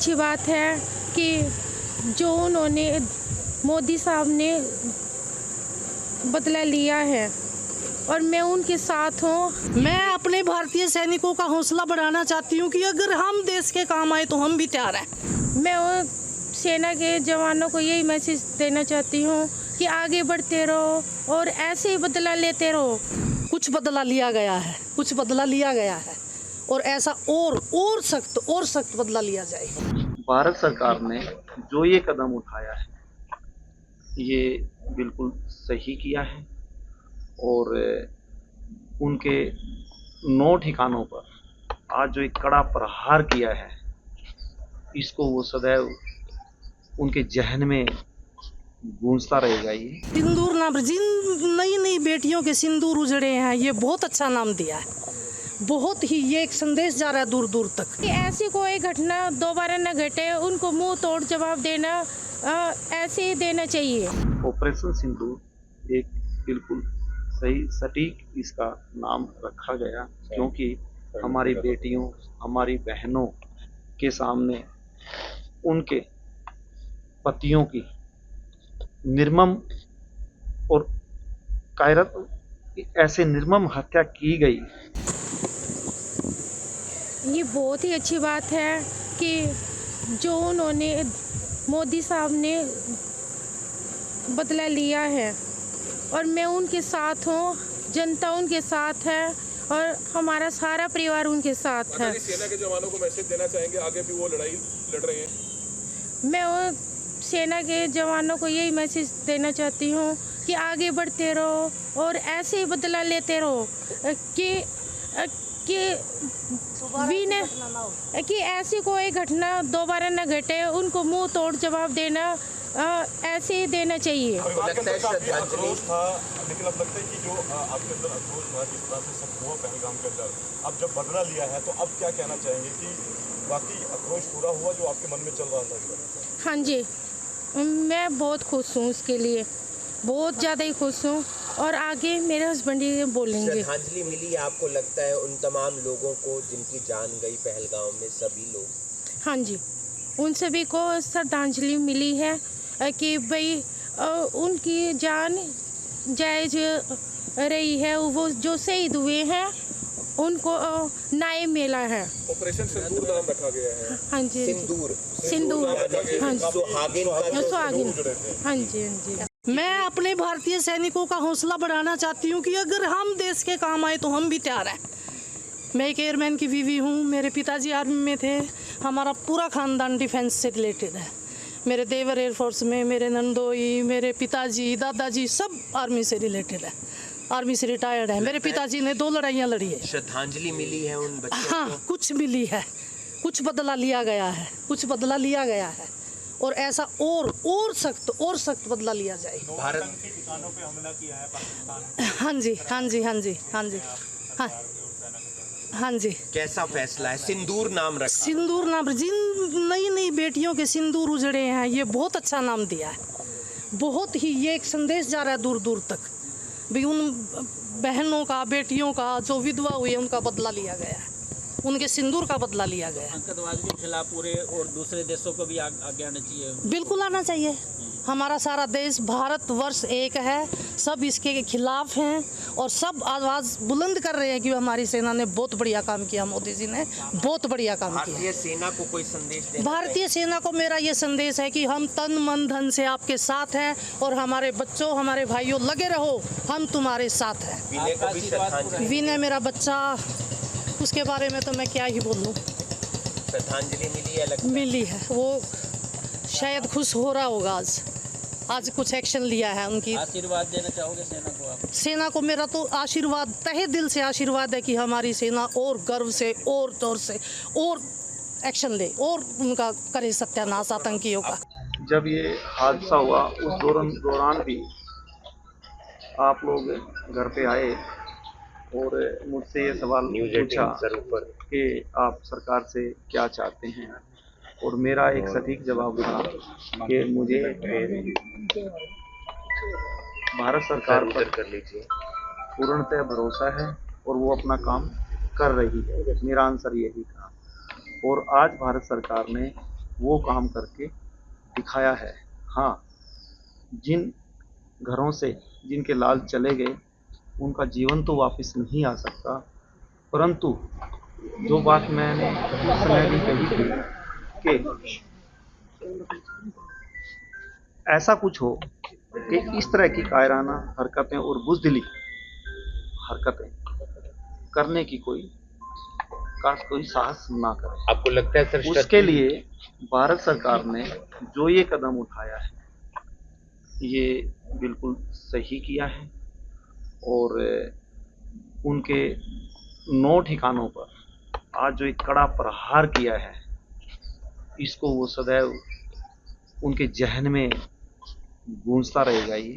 अच्छी बात है कि जो उन्होंने मोदी साहब ने बदला लिया है और मैं उनके साथ हूँ। मैं अपने भारतीय सैनिकों का हौसला बढ़ाना चाहती हूँ कि अगर हम देश के काम आए तो हम भी तैयार हैं। मैं वो सेना के जवानों को यही मैसेज देना चाहती हूँ कि आगे बढ़ते रहो और ऐसे ही बदला लेते रहो। कुछ बदला लिया गया है, कुछ बदला लिया गया है और ऐसा और सख्त बदला लिया जाएगा। भारत सरकार ने जो ये कदम उठाया है ये बिल्कुल सही किया है और उनके 9 ठिकानों पर आज जो एक कड़ा प्रहार किया है इसको वो सदैव उनके जहन में गूंजता रहेगा। ये सिंदूर नाम, जिन नई बेटियों के सिंदूर उजड़े हैं, ये बहुत अच्छा नाम दिया है। बहुत ही ये एक संदेश जा रहा है दूर दूर तक कि ऐसी कोई घटना दोबारा न घटे, उनको मुंह तोड़ जवाब देना ऐसे ही देना चाहिए। ऑपरेशन सिंदूर एक बिल्कुल सही सटीक इसका नाम रखा गया क्योंकि हमारी बेटियों हमारी बहनों के सामने उनके पतियों की निर्मम और कायरत ऐसे निर्मम हत्या की गई। ये बहुत ही अच्छी बात है कि जो उन्होंने मोदी साहब ने बदला लिया है और मैं उनके साथ हूँ, जनता उनके साथ है और हमारा सारा परिवार उनके साथ है। सेना के जवानों को मैसेज देना चाहेंगे, आगे भी वो लड़ाई लड़ रहे हैं। मैं वो सेना के जवानों को यही मैसेज देना चाहती हूँ कि आगे बढ़ते रहो और ऐसे ही बदला लेते रहो कि ऐसी कोई घटना दोबारा न घटे, उनको मुंह तोड़ जवाब देना ऐसे ही देना चाहिए। आक्रोश था, लेकिन अब लगता है कि जो आपके अंदर आक्रोश था, जिस तरह से सब हुआ पहलगाम के अंदर, अब जब बदला लिया है तो अब क्या कहना चाहेंगे कि वाकई आक्रोश पूरा हुआ जो आपके मन में चल रहा था? हाँ जी, मैं बहुत खुश हूँ, उसके लिए बहुत ज़्यादा ही खुश हूँ और आगे मेरे हस्बैंड ही बोलेंगे। श्रद्धांजलि मिली आपको लगता है उन तमाम लोगों को जिनकी जान गई पहलगाम में, सभी लोग? हाँ जी, उन सभी को श्रद्धांजलि मिली है कि भाई उनकी जान जायज रही है, वो जो शहीद हुए हैं उनको न्याय मिला है। ऑपरेशन सिंदूर नाम रखा गया है। हाँ जी, सिंदूर हाँ जी, सुहागिन। हाँ जी, हाँ जी। मैं अपने भारतीय सैनिकों का हौसला बढ़ाना चाहती हूँ कि अगर हम देश के काम आए तो हम भी तैयार हैं। मैं एक एयरमैन की बीवी हूँ, मेरे पिताजी आर्मी में थे, हमारा पूरा खानदान डिफेंस से रिलेटेड है। मेरे देवर एयरफोर्स में, मेरे नंदोई, मेरे पिताजी, दादाजी सब आर्मी से रिलेटेड है, आर्मी से रिटायर्ड है। मेरे पिताजी ने 2 लड़ाइयाँ लड़ी है। श्रद्धांजलि मिली है उन बच्चों को? हाँ, कुछ मिली है, कुछ बदला लिया गया है, कुछ बदला लिया गया है और ऐसा और सख्त बदला लिया जाएगा। भारत के ठिकानों पे हमला किया है पाकिस्तान। हाँ जी, हाँ जी, हाँ जी, हाँ जी, हाँ हाँ जी। कैसा फैसला है? सिंदूर नाम रखा। सिंदूर नाम, जिन नई बेटियों के सिंदूर उजड़े हैं, ये बहुत अच्छा नाम दिया है। बहुत ही ये एक संदेश जा रहा है दूर दूर तक भी उन बहनों का, बेटियों का जो विधवा हुई है उनका बदला लिया गया है, उनके सिंदूर का बदला लिया गया है। आतंकवाद के खिलाफ पूरे और दूसरे देशों को भी आगे आना चाहिए। बिल्कुल आना चाहिए। हमारा सारा देश भारतवर्ष एक है, सब इसके खिलाफ हैं और सब आवाज़ बुलंद कर रहे हैं कि हमारी सेना ने बहुत बढ़िया काम किया, मोदी जी ने बहुत बढ़िया काम किया। भारतीय सेना को कोई संदेश देना? भारतीय सेना को मेरा ये संदेश है कि हम तन मन धन से आपके साथ हैं और हमारे बच्चों, हमारे भाइयों, लगे रहो, हम तुम्हारे साथ हैं। विनय को भी श्रद्धांजलि? विनय मेरा बच्चा, उसके बारे में तो मैं क्या ही बोलूँ। श्रद्धांजलि मिली है? मिली है, वो शायद खुश हो रहा होगा। आज कुछ एक्शन लिया है। उनकी आशीर्वाद देना चाहोगे सेना को आप? सेना को मेरा तो आशीर्वाद, तहे दिल से आशीर्वाद है कि हमारी सेना और गर्व से और जोर से और एक्शन ले और उनका करे सत्यानाश आतंकियों का। जब ये हादसा हुआ उस दौरान भी आप लोग घर पे आए और मुझसे ये सवाल पूछा कि आप सरकार से क्या चाहते हैं और मेरा एक सटीक जवाब था कि मुझे भारत सरकार पर पूर्णतः भरोसा है और वो अपना काम कर रही है। मेरा आंसर यही था और आज भारत सरकार ने वो काम करके दिखाया है। हाँ, जिन घरों से जिनके लाल चले गए उनका जीवन तो वापस नहीं आ सकता, परंतु जो बात मैंने उस समय भी कही थी कि ऐसा कुछ हो कि इस तरह की कायराना हरकतें और बुज़दिली हरकतें करने की कोई साहस ना करे। आपको लगता है सर उसके लिए भारत सरकार ने जो ये कदम उठाया है ये बिल्कुल सही किया है और उनके 9 ठिकानों पर आज जो एक कड़ा प्रहार किया है इसको वो सदैव उनके जहन में गूंजता रहेगा ये,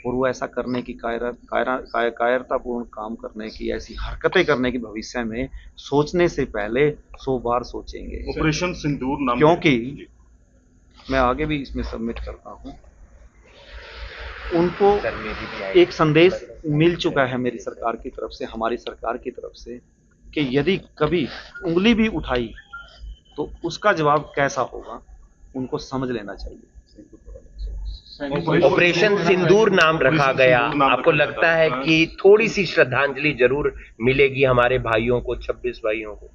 और वो ऐसा करने की कायरतापूर्ण काम करने की, ऐसी हरकतें करने की भविष्य में सोचने से पहले 100 बार सोचेंगे। ऑपरेशन सिंदूर नाम, क्योंकि मैं आगे भी इसमें सबमिट करता हूँ, उनको एक संदेश मिल चुका है मेरी सरकार की तरफ से, हमारी सरकार की तरफ से, कि यदि कभी उंगली भी उठाई तो उसका जवाब कैसा होगा उनको समझ लेना चाहिए। ऑपरेशन सिंदूर नाम रखा गया, आपको लगता है कि थोड़ी सी श्रद्धांजलि जरूर मिलेगी हमारे भाइयों को, 26 भाइयों को?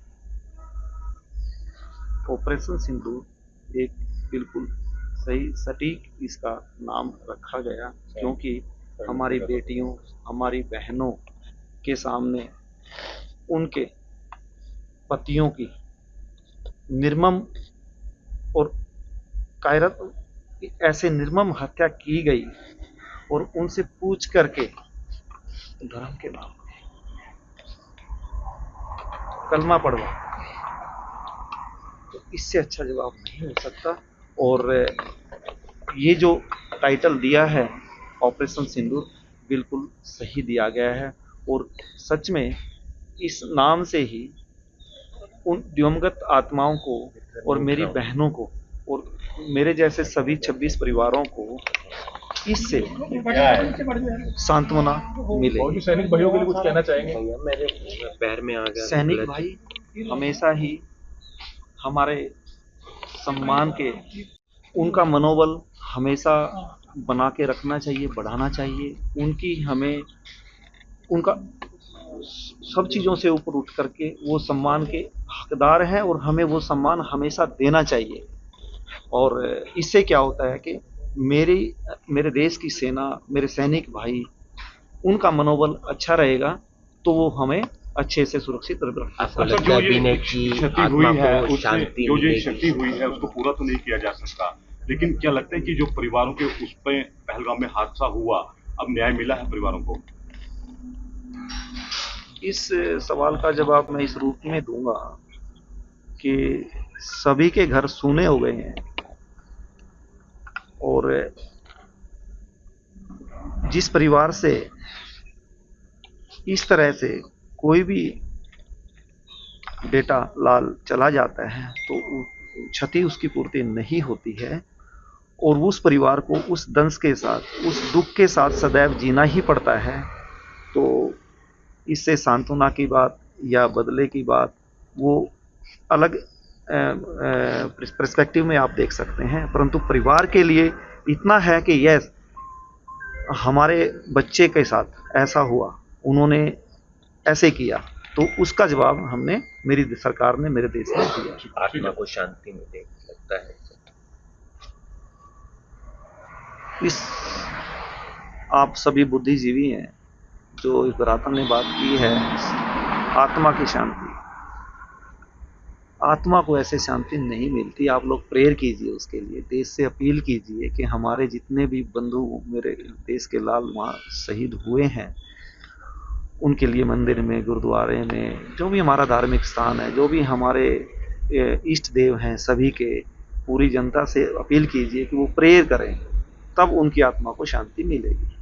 ऑपरेशन सिंदूर एक बिल्कुल सही सटीक इसका नाम रखा गया, क्योंकि हमारी बेटियों, हमारी बहनों के सामने उनके पतियों की निर्मम और कायरत ऐसे निर्मम हत्या की गई और उनसे पूछ करके धर्म के नाम पे कलमा पढ़वा, तो इससे अच्छा जवाब नहीं हो सकता। और ये जो टाइटल दिया है ऑपरेशन सिंदूर बिल्कुल सही दिया गया है, और सच में इस नाम से ही उन दिवंगत आत्माओं को और मेरी बहनों को और मेरे जैसे सभी 26 परिवारों को इससे सांत्वना मिले। सैनिक भाइयों के लिए कुछ कहना चाहेंगे? मेरे पैर में आ गया। सैनिक भाई हमेशा ही हमारे सम्मान के, उनका मनोबल हमेशा बना के रखना चाहिए, बढ़ाना चाहिए। उनकी हमें उनका सब चीज़ों से ऊपर उठ करके वो सम्मान के हकदार हैं और हमें वो सम्मान हमेशा देना चाहिए। और इससे क्या होता है कि मेरे देश की सेना, मेरे सैनिक भाई, उनका मनोबल अच्छा रहेगा तो वो हमें अच्छे से सुरक्षित रखेगा। जो ये क्षति हुई है उससे, जो ये क्षति हुई है उसको पूरा तो नहीं किया जा सकता, लेकिन क्या लगता है कि जो परिवारों के उस पे पहलगाम में हादसा हुआ, अब न्याय मिला है परिवारों को? इस सवाल का जवाब मैं इस रूप में दूंगा कि सभी के घर सूने हो गए हैं और जिस परिवार से इस तरह से कोई भी बेटा लाल चला जाता है तो क्षति उसकी पूर्ति नहीं होती है और उस परिवार को उस दंश के साथ, उस दुख के साथ सदैव जीना ही पड़ता है। तो इससे सांत्वना की बात या बदले की बात वो अलग पर्सपेक्टिव में आप देख सकते हैं, परंतु परिवार के लिए इतना है कि यस, हमारे बच्चे के साथ ऐसा हुआ, उन्होंने ऐसे किया, तो उसका जवाब हमने, मेरी सरकार ने मेरे देश में दिया। आत्मा को शांति मिले, लगता है इस आप सभी बुद्धिजीवी हैं जो इस बरातन ने बात की है, आत्मा की शांति, आत्मा को ऐसे शांति नहीं मिलती। आप लोग प्रेयर कीजिए उसके लिए, देश से अपील कीजिए कि हमारे जितने भी बंधु मेरे देश के लाल वहाँ शहीद हुए हैं उनके लिए मंदिर में, गुरुद्वारे में, जो भी हमारा धार्मिक स्थान है, जो भी हमारे इष्ट देव हैं, सभी के पूरी जनता से अपील कीजिए कि वो प्रेयर करें, तब उनकी आत्मा को शांति मिलेगी।